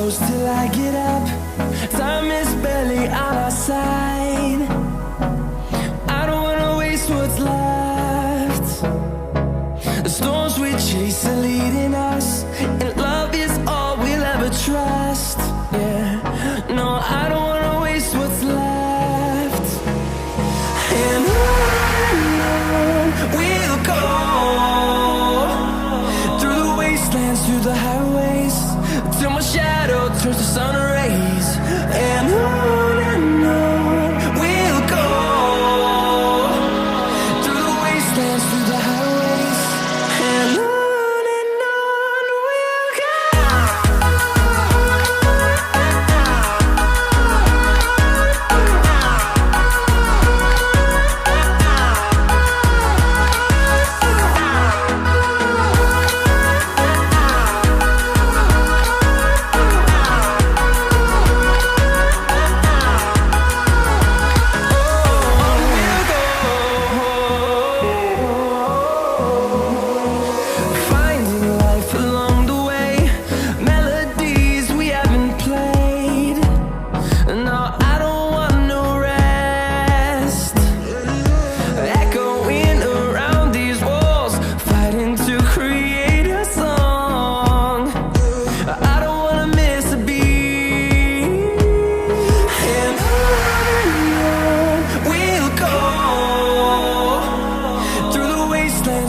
close till I get up. Time is barely on our side. I don't wanna waste what's left. The storms we chase are leading us, and love is all we'll ever trust. Yeah, no, I don't wanna waste what's left. And on we'll go, through the wastelands, through the highways, till my shadow turns to sun rays. And on we'll go, through the wastelands, through the highways, and on we'll go.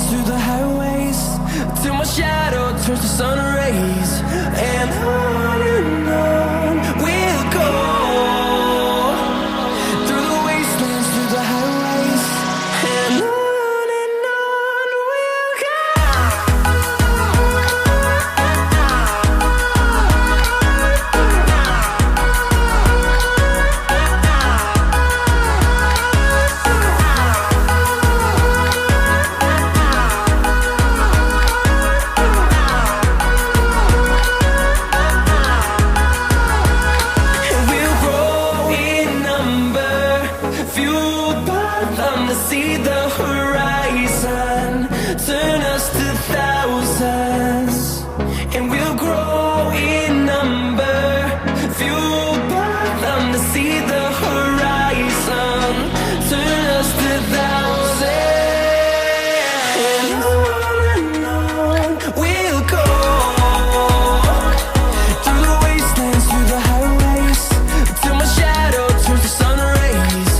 Through the highways, till my shadow turns to sun rays. And on we'll go, through the wastelands, through the highways, and on we'll go. Fueled by them to see the horizon, turn us to thousands, and we'll grow in number. Fueled by them to see the horizon, turn us to thousands, and on we'll go, through the wastelands, through the highways, till my shadow turns to sun rays.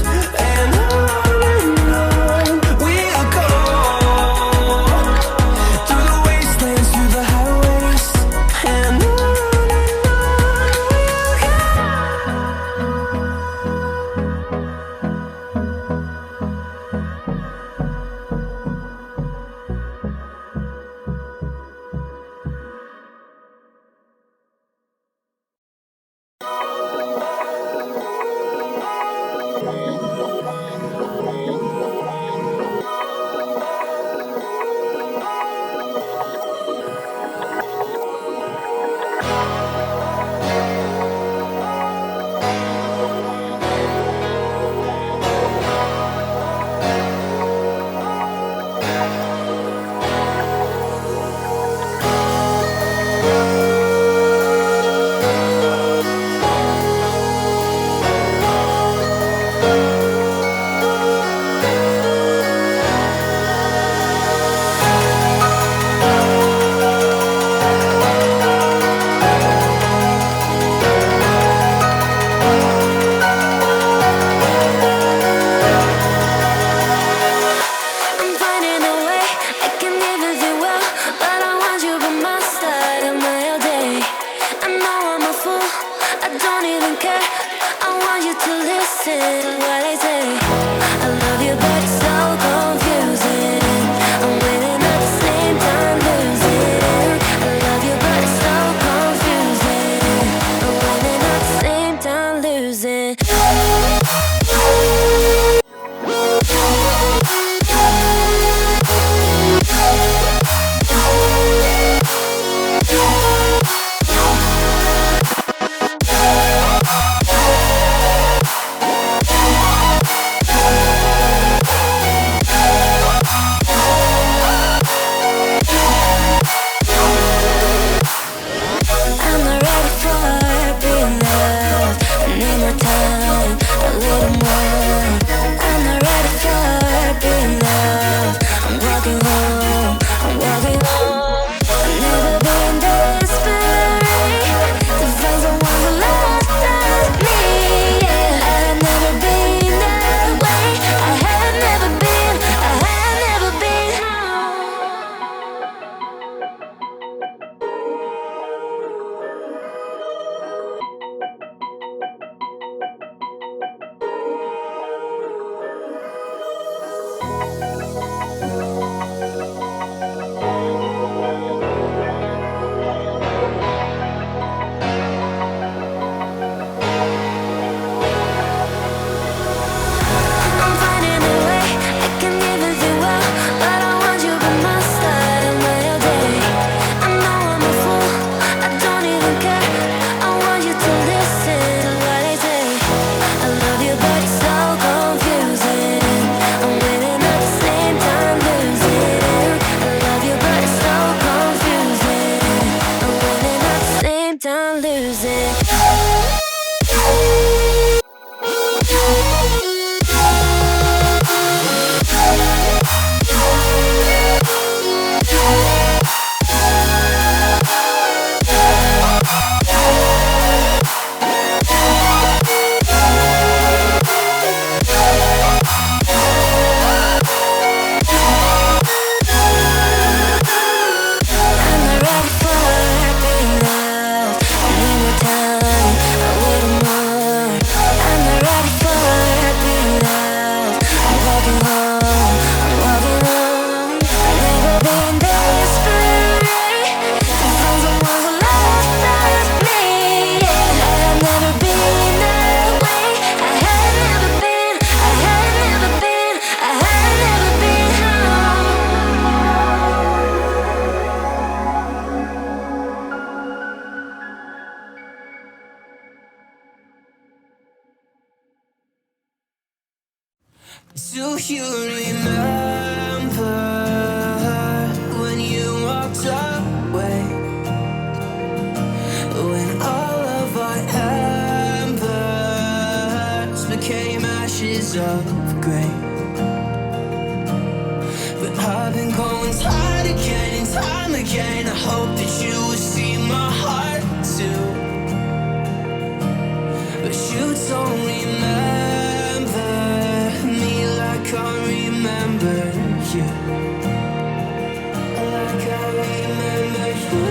lose it. Do you remember when you walked away? When all of our embers became ashes of grey. But I've been going time again and time again. I hope that you will see my heart too. But you don't remember. Can't remember you like I remember you.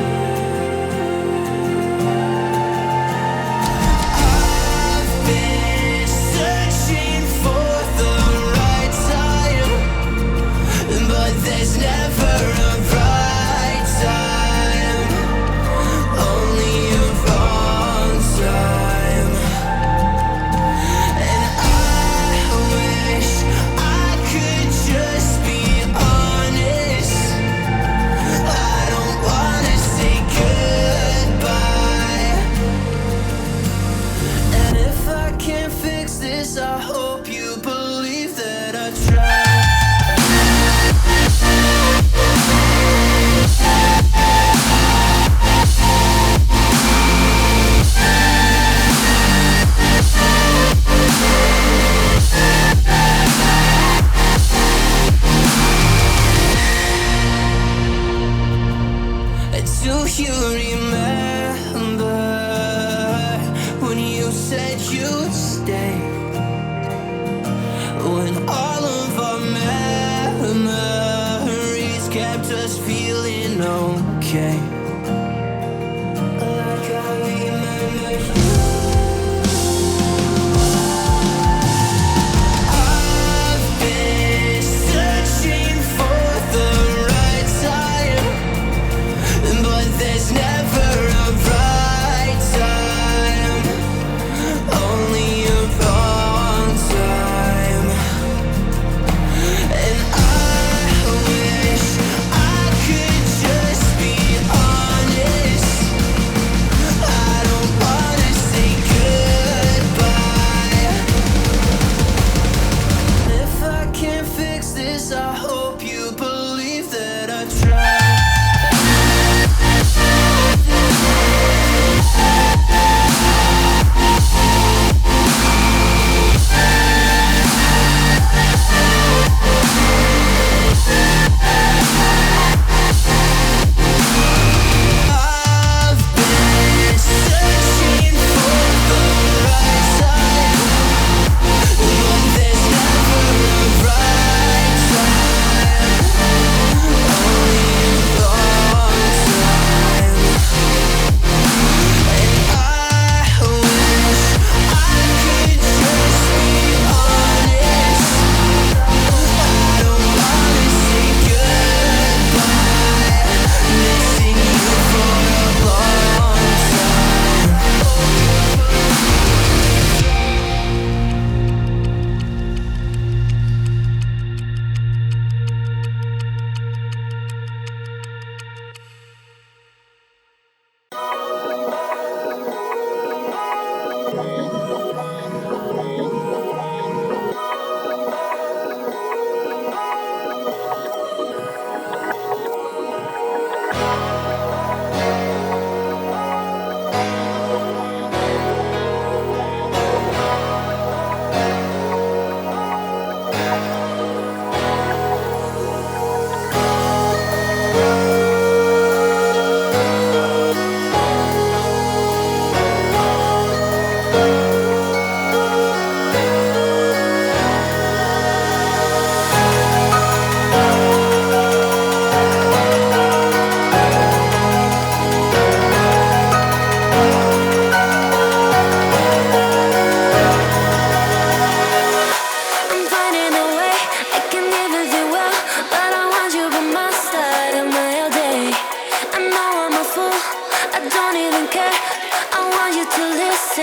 I've been searching for the right time, but there's never a right time.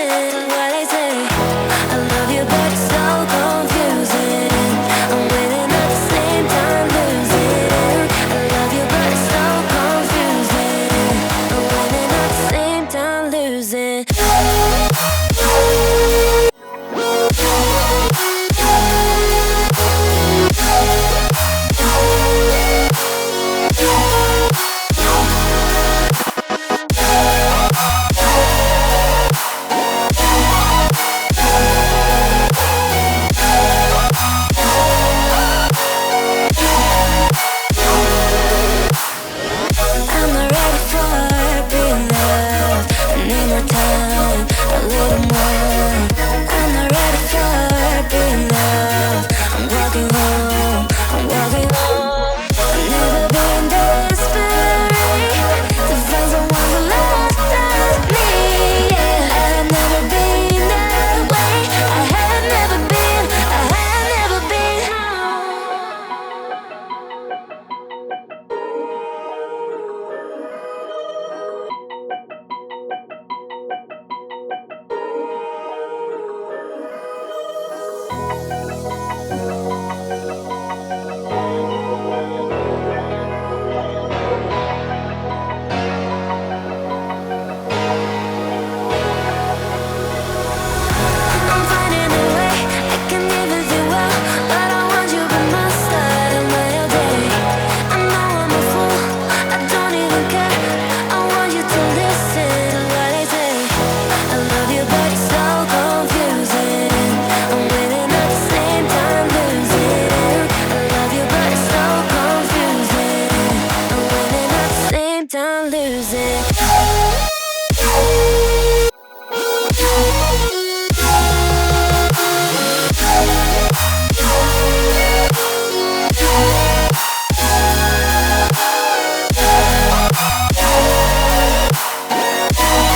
what I say. I love you, but it's so confusing. I'm winning at the same time losing. I love you, but it's so confusing. I'm winning at the same time losing.